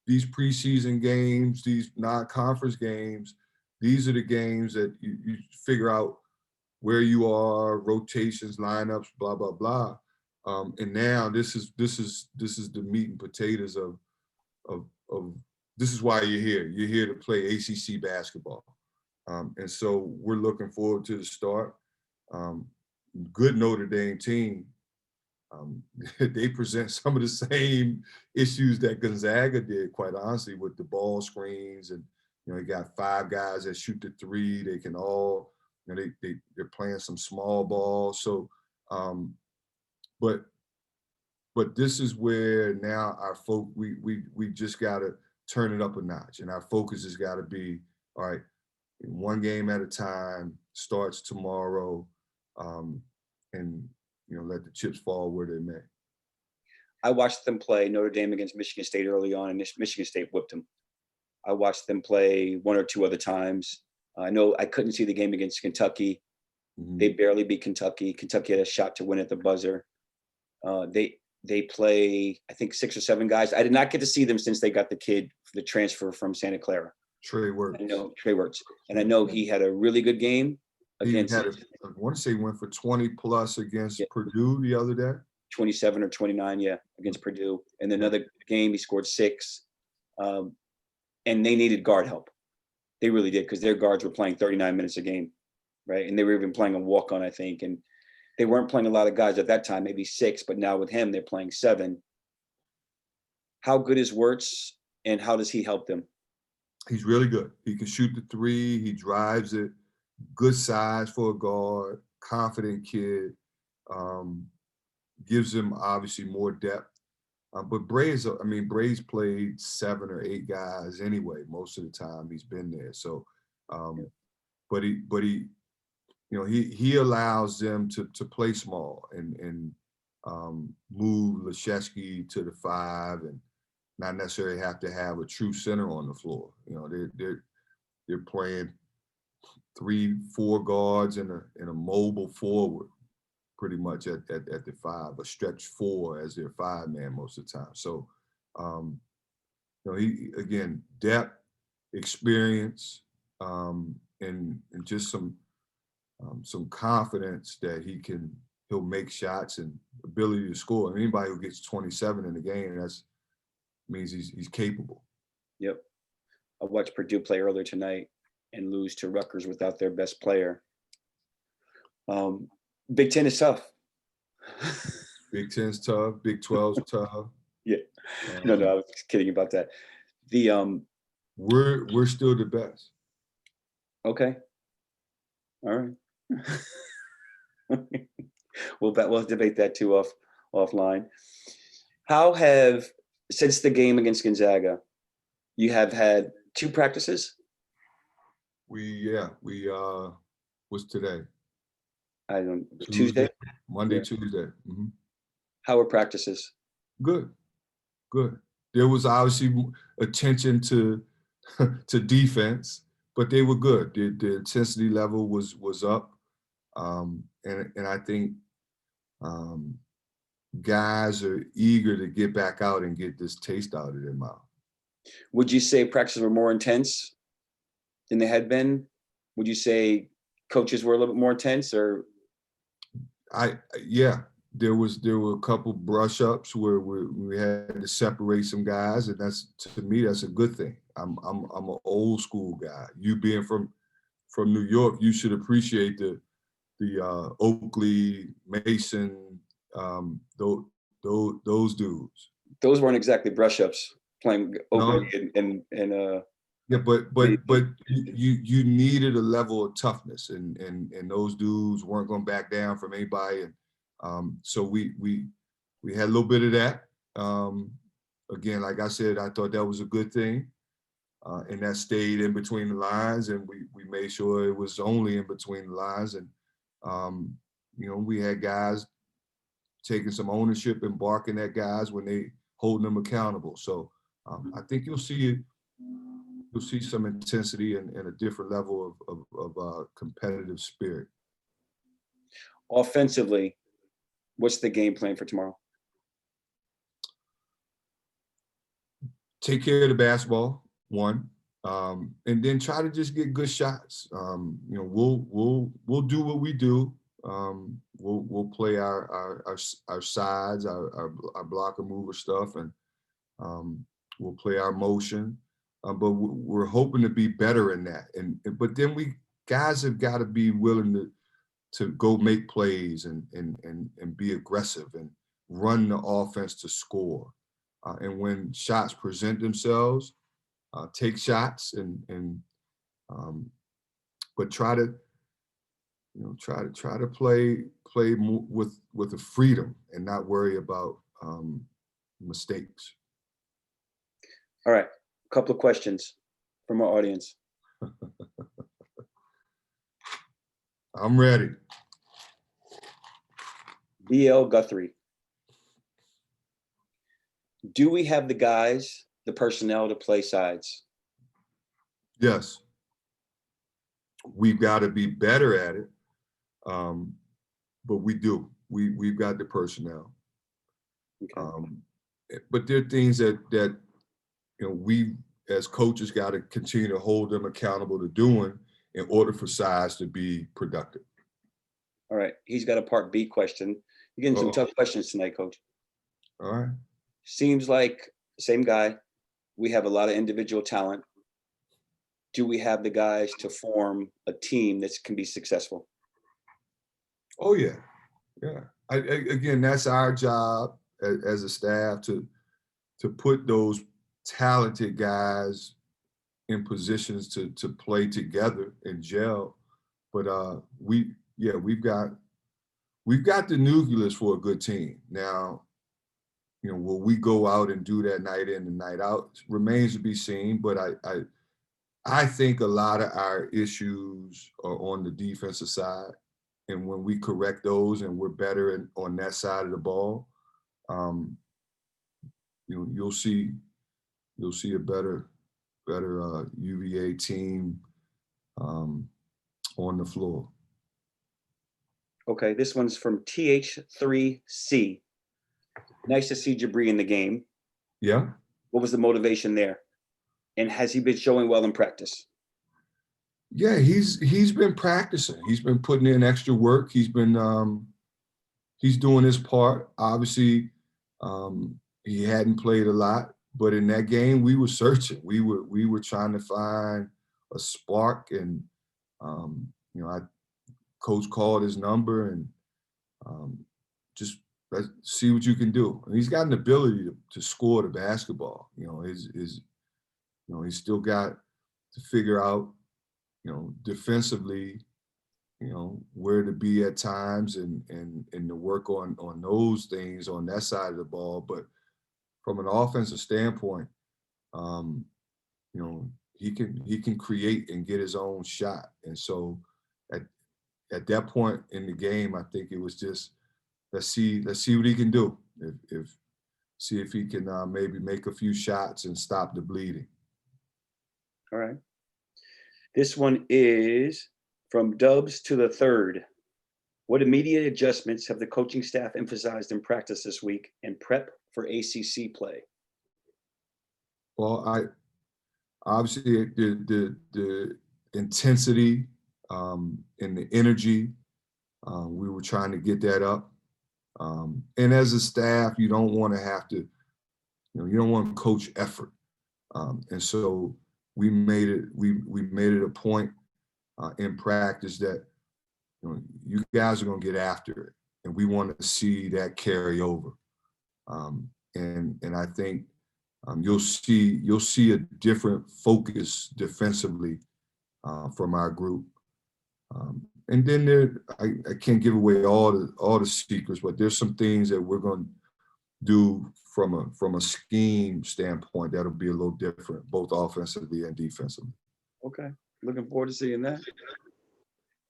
these preseason games, these non-conference games, these are the games that you figure out where you are, rotations, lineups, blah blah blah. And now this is the meat and potatoes of this is why you're here. You're here to play ACC basketball, and so we're looking forward to the start. Good Notre Dame team. They present some of the same issues that Gonzaga did, quite honestly, with the ball screens, and you got 5 guys that shoot the 3. They can all, they're playing some small ball. So, but this is where now our we just got to turn it up a notch, and our focus has got to be, all right, 1 game at a time. Starts tomorrow, and let the chips fall where they may. I watched them play Notre Dame against Michigan State early on, and Michigan State whipped them. I watched them play 1 or 2 other times. I know I couldn't see the game against Kentucky. Mm-hmm. They barely beat Kentucky. Kentucky had a shot to win at the buzzer. They play, I think, 6 or 7 guys. I did not get to see them since they got the transfer from Santa Clara. Trey Wirtz. Trey Wirtz. And I know he had a really good game against. I want to say he went for 20 plus against Purdue the other day. 27 or 29, against Purdue. And another game, he scored 6. And they needed guard help. They really did, because their guards were playing 39 minutes a game, right? And they were even playing a walk-on, I think. And they weren't playing a lot of guys at that time, maybe 6, but now with him, they're playing 7. How good is Wirtz, and how does he help them? He's really good. He can shoot the 3. He drives it. Good size for a guard. Confident kid. Gives him obviously more depth. But Bray's played 7 or 8 guys anyway. Most of the time he's been there. So, but he allows them to play small and move Leschewski to the 5 and not necessarily have to have a true center on the floor. They're playing 3-4 guards and a mobile forward, pretty much at the 5, a stretch 4 as their 5-man most of the time. So, he, again, depth, experience, and just some confidence that he'll make shots and ability to score. And anybody who gets 27 in the game, that means he's capable. Yep. I watched Purdue play earlier tonight and lose to Rutgers without their best player. Big Ten is tough. Big Ten's tough. Big 12's tough. Yeah. No, I was kidding about that. We're still the best. Okay. All right. We'll debate that too offline. How since the game against Gonzaga, you have had 2 practices? We was today. Tuesday? Monday, yeah. Tuesday. Mm-hmm. How were practices? Good. There was obviously attention to defense, but they were good. The intensity level was up, and I think guys are eager to get back out and get this taste out of their mouth. Would you say practices were more intense than they had been? Would you say coaches were a little bit more intense, or? There were a couple brush ups where we had to separate some guys, and to me that's a good thing. I'm an old school guy. You being from from New York, you should appreciate the Oakley, Mason, those dudes. Those weren't exactly brush-ups playing No, Oakley and yeah, but you needed a level of toughness, and those dudes weren't going to back down from anybody, and so we had a little bit of that. Again, like I said, I thought that was a good thing, and that stayed in between the lines, and we made sure it was only in between the lines, and you know, we had guys taking some ownership and barking at guys when they holding them accountable. So I think you'll see some intensity and a different level of competitive spirit. offensively, what's the game plan for tomorrow? Take care of the basketball, one, and then try to just get good shots. You know, we'll do what we do. We'll play our sides, our blocker mover stuff, and we'll play our motion. But we're hoping to be better in that. But then guys have got to be willing to go make plays and be aggressive and run the offense to score. And when shots present themselves, take shots but try to play with a freedom and not worry about mistakes. All right, a couple of questions from our audience. I'm ready. BL Guthrie. Do we have the guys, the personnel to play sides? Yes. We've got to be better at it, but we do. We've got the personnel. Okay. But there are things that you know, we as coaches got to continue to hold them accountable to doing in order for sides to be productive. All right, he's got a part B question. You're getting some tough questions tonight, Coach. All right. Seems like same guy. We have a lot of individual talent. Do we have the guys to form a team that can be successful? Oh yeah, yeah. Again, that's our job as a staff to put those talented guys in positions to play together and gel. But we've got the nucleus for a good team. Now, you know, will we go out and do that night in and night out? Remains to be seen. But I think a lot of our issues are on the defensive side, and when we correct those and we're better on that side of the ball, you know, you'll see a better UVA team on the floor. Okay, this one's from TH3C. Nice to see Jabri in the game. Yeah. What was the motivation there? And has he been showing well in practice? Yeah, he's been practicing. He's been putting in extra work. He's been he's doing his part. Obviously, he hadn't played a lot, but in that game we were searching. We were trying to find a spark, and you know, coach called his number, and just let's see what you can do. And he's got an ability to score the basketball. You know, you know, he's still got to figure out, you know, defensively, you know, where to be at times and to work on those things on that side of the ball. But from an offensive standpoint, you know, he can create and get his own shot. And so at that point in the game, I think it was just let's see what he can do. See if he can maybe make a few shots and stop the bleeding. All right. This one is from Dubs to the Third. What immediate adjustments have the coaching staff emphasized in practice this week and prep for ACC play? Well, obviously the intensity and the energy, we were trying to get that up. And as a staff, you don't want to have to, you know, you don't want to coach effort. And so we made it a point in practice that you guys are going to get after it, and we want to see that carry over. And I think you'll see a different focus defensively from our group. And then I can't give away all the secrets, but there's some things that we're going to do from a scheme standpoint that'll be a little different, both offensively and defensively. Okay, looking forward to seeing that.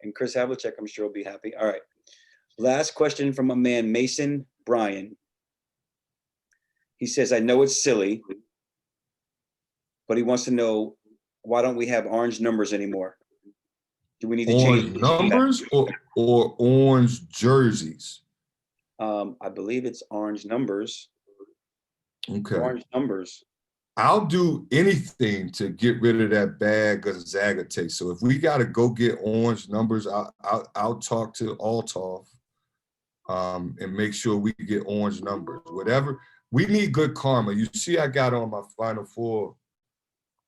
And Chris Havlicek, I'm sure will be happy. All right, last question from my man Mason Bryan. He says, I know it's silly, but he wants to know, why don't we have orange numbers anymore? Do we need to change numbers or orange jerseys? I believe it's orange numbers. Okay. Orange numbers. I'll do anything to get rid of that bad Gonzaga taste. So if we got to go get orange numbers, I'll talk to Althoff and make sure we get orange numbers. Whatever. We need good karma. You see, I got on my Final Four.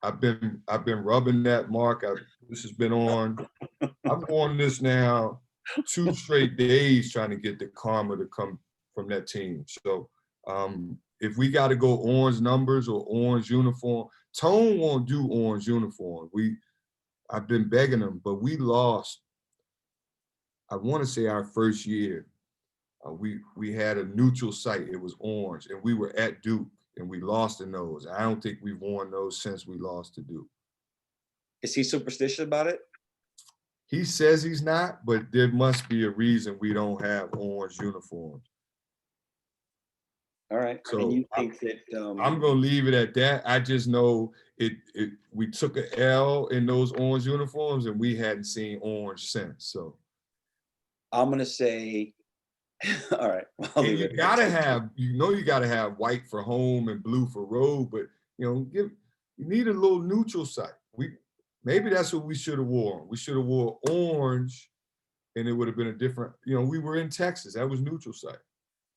I've been rubbing that mark. This has been on. I've worn this now 2 straight days trying to get the karma to come from that team. So if we got to go orange numbers or orange uniform, Tone won't do orange uniform. I've been begging him, but we lost. I want to say our first year, we had a neutral site. It was orange, and we were at Duke, and we lost in those. I don't think we've worn those since we lost to Duke. Is he superstitious about it? He says he's not, but there must be a reason we don't have orange uniforms. All right. So and you think that I'm gonna leave it at that. I just know we took an L in those orange uniforms, and we hadn't seen orange since. So I'm gonna say, all right. You gotta have white for home and blue for road, but you need a little neutral site. Maybe that's what we should have worn. We should have wore orange, and it would have been a different. We were in Texas. That was neutral site.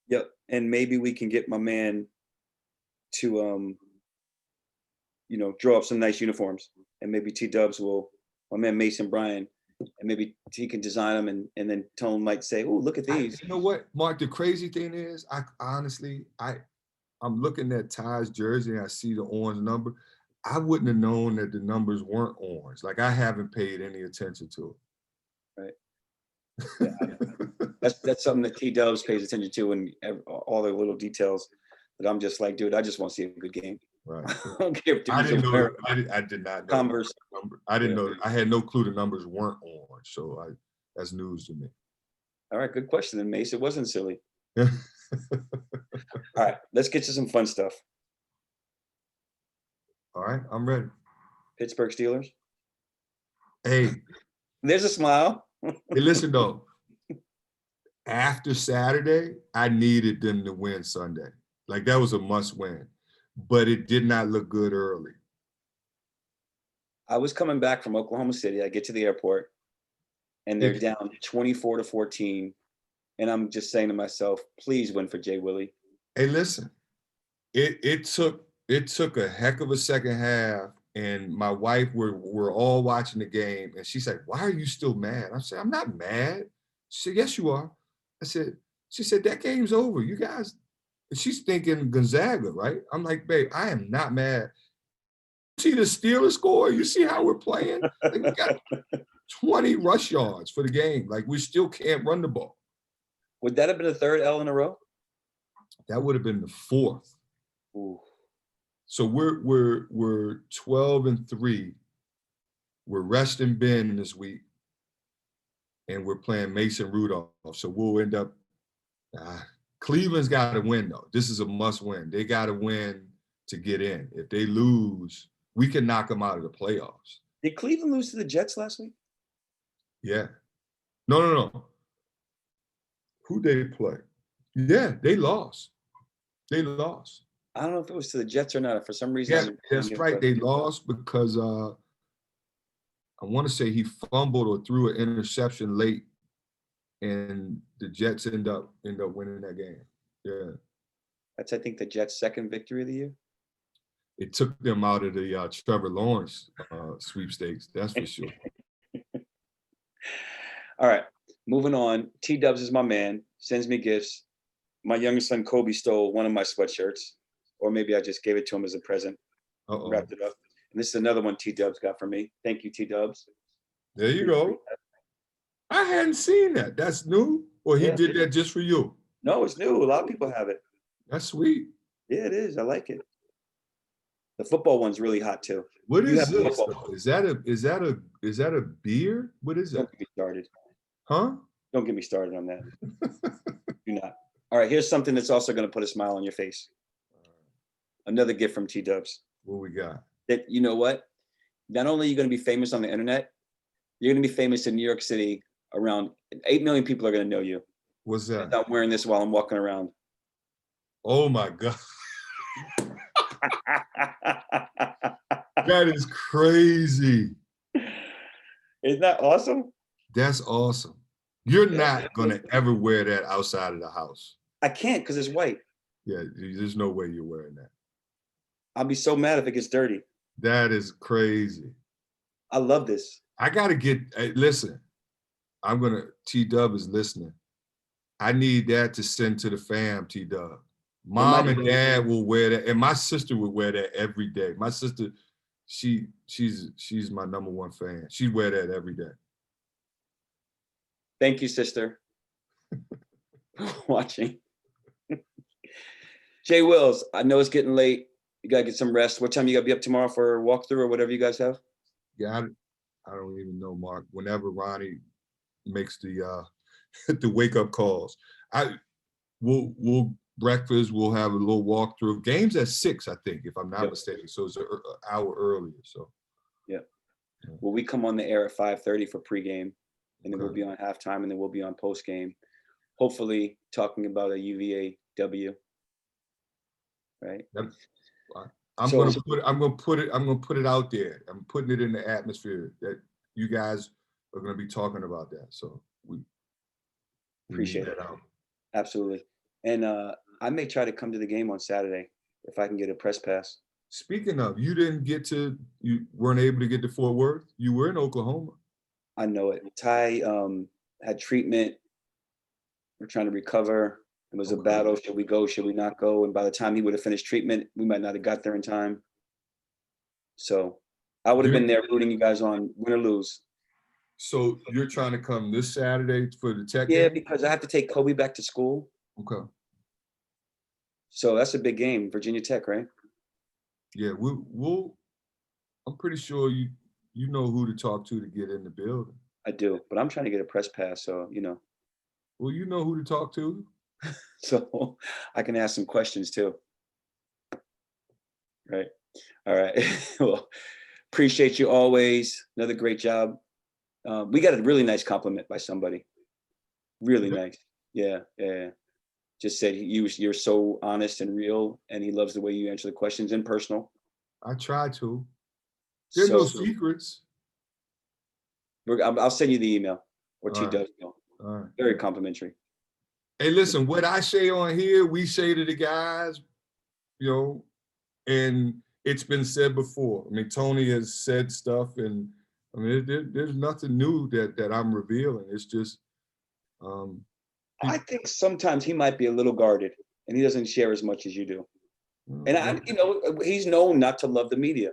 Yep, and maybe we can get my man to draw up some nice uniforms, and maybe T-Dubs my man Mason Bryan, and maybe he can design them, and then Tone might say, "Oh, look at these." You know what, Mark? The crazy thing is, I'm looking at Ty's jersey and I see the orange number. I wouldn't have known that the numbers weren't orange. Like, I haven't paid any attention to it. Right. Yeah, that's something that T-Dubs pays attention to, and all the little details that I'm just like, dude, I just want to see a good game. Right. I don't care if I didn't know. I did not know. Converse. I didn't know. I had no clue the numbers weren't orange. So that's news to me. All right, good question, then, Mace. It wasn't silly. All right, let's get to some fun stuff. All right, I'm ready. Pittsburgh Steelers. Hey. There's a smile. Hey, listen though. After Saturday, I needed them to win Sunday. Like, that was a must win, but it did not look good early. I was coming back from Oklahoma City. I get to the airport, and they're down 24-14. And I'm just saying to myself, please win for JWILLY. Hey, listen, it took a heck of a second half, and my wife, we're all watching the game, and she said, "Why are you still mad?" I said, "I'm not mad." She said, "Yes, you are." She said, "That game's over. You guys," she's thinking Gonzaga, right? I'm like, "Babe, I am not mad. See the Steelers score? You see how we're playing? Like, we got 20 rush yards for the game. Like, we still can't run the ball." Would that have been the 3rd L in a row? That would have been the 4th. Ooh. So we're 12-3. We're resting Ben this week, and we're playing Mason Rudolph. So we'll end up. Cleveland's got to win though. This is a must win. They got to win to get in. If they lose, we can knock them out of the playoffs. Did Cleveland lose to the Jets last week? Yeah. No. Who they play? Yeah, they lost. I don't know if it was to the Jets or not. For some reason. Yeah, that's right. They lost because I want to say he fumbled or threw an interception late, and the Jets end up winning that game. Yeah. That's, I think, the Jets' 2nd victory of the year. It took them out of the Trevor Lawrence sweepstakes. That's for sure. All right, moving on. T-Dubs is my man, sends me gifts. My youngest son, Kobe, stole one of my sweatshirts, or maybe I just gave it to him as a present, wrapped it up. And this is another one T-Dubs got for me. Thank you, T-Dubs. There you go. I hadn't seen that. That's new? Or he did that just for you? No, it's new. A lot of people have it. That's sweet. Yeah, it is. I like it. The football one's really hot too. What is this? Is that a beer? What is that? Don't get me started. Huh? Don't get me started on that. Do not. All right, here's something that's also going to put a smile on your face. Another gift from T-Dubs. What we got? That, you know what? Not only are you going to be famous on the internet, you're going to be famous in New York City. Around 8 million people are going to know you. What's that? And I'm wearing this while I'm walking around. Oh my God. That is crazy. Isn't that awesome? That's awesome. You're not going to ever wear that outside of the house. I can't because it's white. Yeah, there's no way you're wearing that. I'll be so mad if it gets dirty. That is crazy. I love this. I got to get, listen, T-Dub is listening. I need that to send to the fam, T-Dub. Mom and dad will wear that, and my sister would wear that every day. My sister, she's my #1 fan. She'd wear that every day. Thank you, sister. Watching. Jay Wills, I know it's getting late. You gotta get some rest. What time you gotta be up tomorrow for a walkthrough or whatever you guys have? Yeah, I don't even know, Mark. Whenever Ronnie makes the the wake up calls, we'll breakfast. We'll have a little walkthrough. Game's at 6, I think, if I'm not mistaken. So it's an hour earlier. So yeah. Well, we come on the air at 5:30 for pregame, and then we'll be on halftime, and then we'll be on postgame. Hopefully, talking about a UVA W. Right. I'm gonna put it out there. I'm putting it in the atmosphere that you guys are gonna be talking about that. So we appreciate it. Absolutely. And I may try to come to the game on Saturday if I can get a press pass. Speaking of, you weren't able to get to Fort Worth. You were in Oklahoma. I know it. Ty had treatment. We're trying to recover. It was a battle. Should we go? Should we not go? And by the time he would have finished treatment, we might not have got there in time. So I would have been there rooting you guys on, win or lose. So you're trying to come this Saturday for the Tech game? Yeah, game? because I have to take Kobe back to school. Okay. So that's a big game, Virginia Tech, right? Yeah, I'm pretty sure you know who to talk to get in the building. I do, but I'm trying to get a press pass, so you know. Well, you know who to talk to. So I can ask some questions too. Right. All right. Well, appreciate you always. Another great job. We got a really nice compliment by somebody. Really nice. Yeah. Just said you're so honest and real, and he loves the way you answer the questions and personal. I try to. There's no secrets. I'll send you the email, or T-Dubs. Very complimentary. Hey, listen, what I say on here, we say to the guys, and it's been said before. I mean, Tony has said stuff, and I mean, there's nothing new that I'm revealing. It's just. I think sometimes he might be a little guarded, and he doesn't share as much as you do. And he's known not to love the media.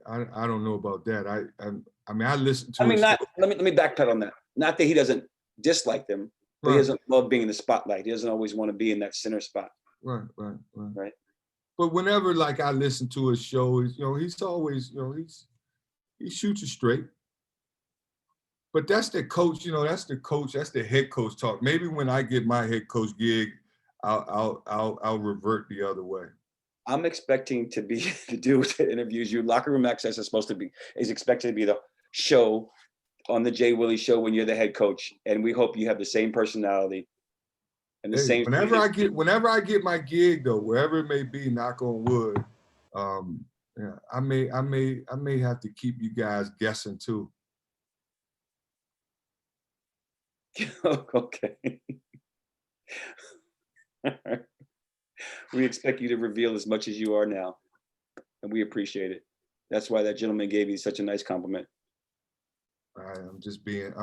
I don't know about that. I mean, I listen to. Let me backpedal on that. Not that he doesn't dislike them, but he doesn't love being in the spotlight. He doesn't always want to be in that center spot. Right. But whenever I listen to his show, he's always, he shoots it straight. But that's the coach, that's the head coach talk. Maybe when I get my head coach gig, I'll revert the other way. I'm expecting to do the interviews. Locker Room Access is expected to be the show on the JWILLY Show when you're the head coach, and we hope you have the same personality and the same. Whenever I get my gig though, wherever it may be, knock on wood, I may have to keep you guys guessing too. Okay. We expect you to reveal as much as you are now, and we appreciate it. That's why that gentleman gave you such a nice compliment. I'm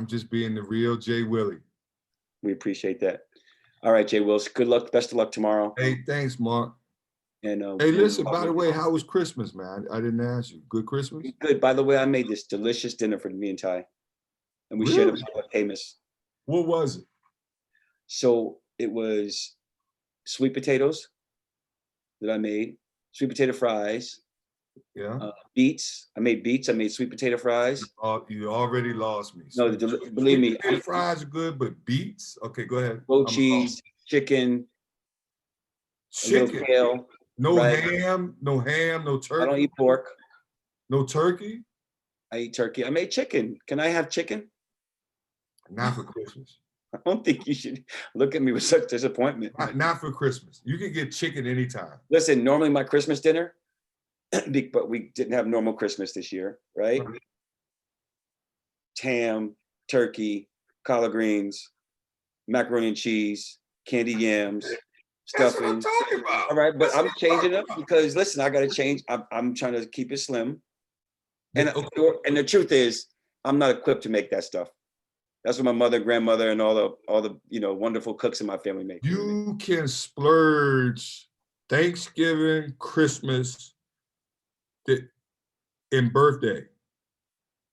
just being the real Jay Willie. We appreciate that. All right, Jay Wills. Good luck. Best of luck tomorrow. Hey, thanks, Mark. And Hey, listen, by the way, how was Christmas, man? I didn't ask you. Good Christmas? good. By the way, I made this delicious dinner for me and Ty, and we Really? shared a bottle of Amos. What was it? So it was sweet potatoes that I made, sweet potato fries, Yeah. beets. I made beets. I made sweet potato fries. You already lost me. No, believe me. Potato fries are good, but beets? Okay, go ahead. Goat cheese, chicken, a little Chicken. kale. No right? ham, no turkey. I don't eat pork. No turkey? I eat turkey. I made chicken. Can I have chicken? Not for Christmas. I don't think you should look at me with such disappointment. Not for Christmas. You can get chicken anytime. Listen, normally my Christmas dinner, but we didn't have normal Christmas this year, right? Ham, turkey, collard greens, macaroni and cheese, candied yams, That's what stuffing. I'm talking about. All right, but I'm changing it because listen, I got to change. I'm trying to keep it slim. And the truth is, I'm not equipped to make that stuff. That's what my mother, grandmother, and all the wonderful cooks in my family make. You can splurge Thanksgiving, Christmas, and birthday.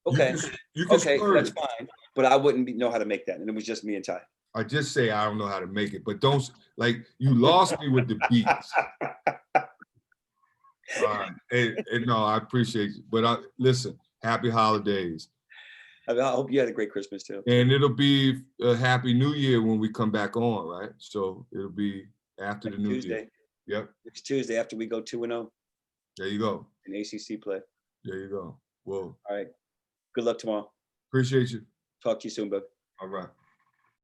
Okay, you can okay, splurge. that's fine. But I wouldn't know how to make that, and it was just me and Ty. I just say I don't know how to make it, but don't like you lost me with the beats. No, I appreciate you, but listen. Happy holidays. I hope you had a great Christmas too. And it'll be a happy New Year when we come back on, right? So it'll be after the New Year. Yep. Next Tuesday after we go 2-0. There you go. In ACC play. There you go. Whoa. All right. Good luck tomorrow. Appreciate you. Talk to you soon, bud. All right.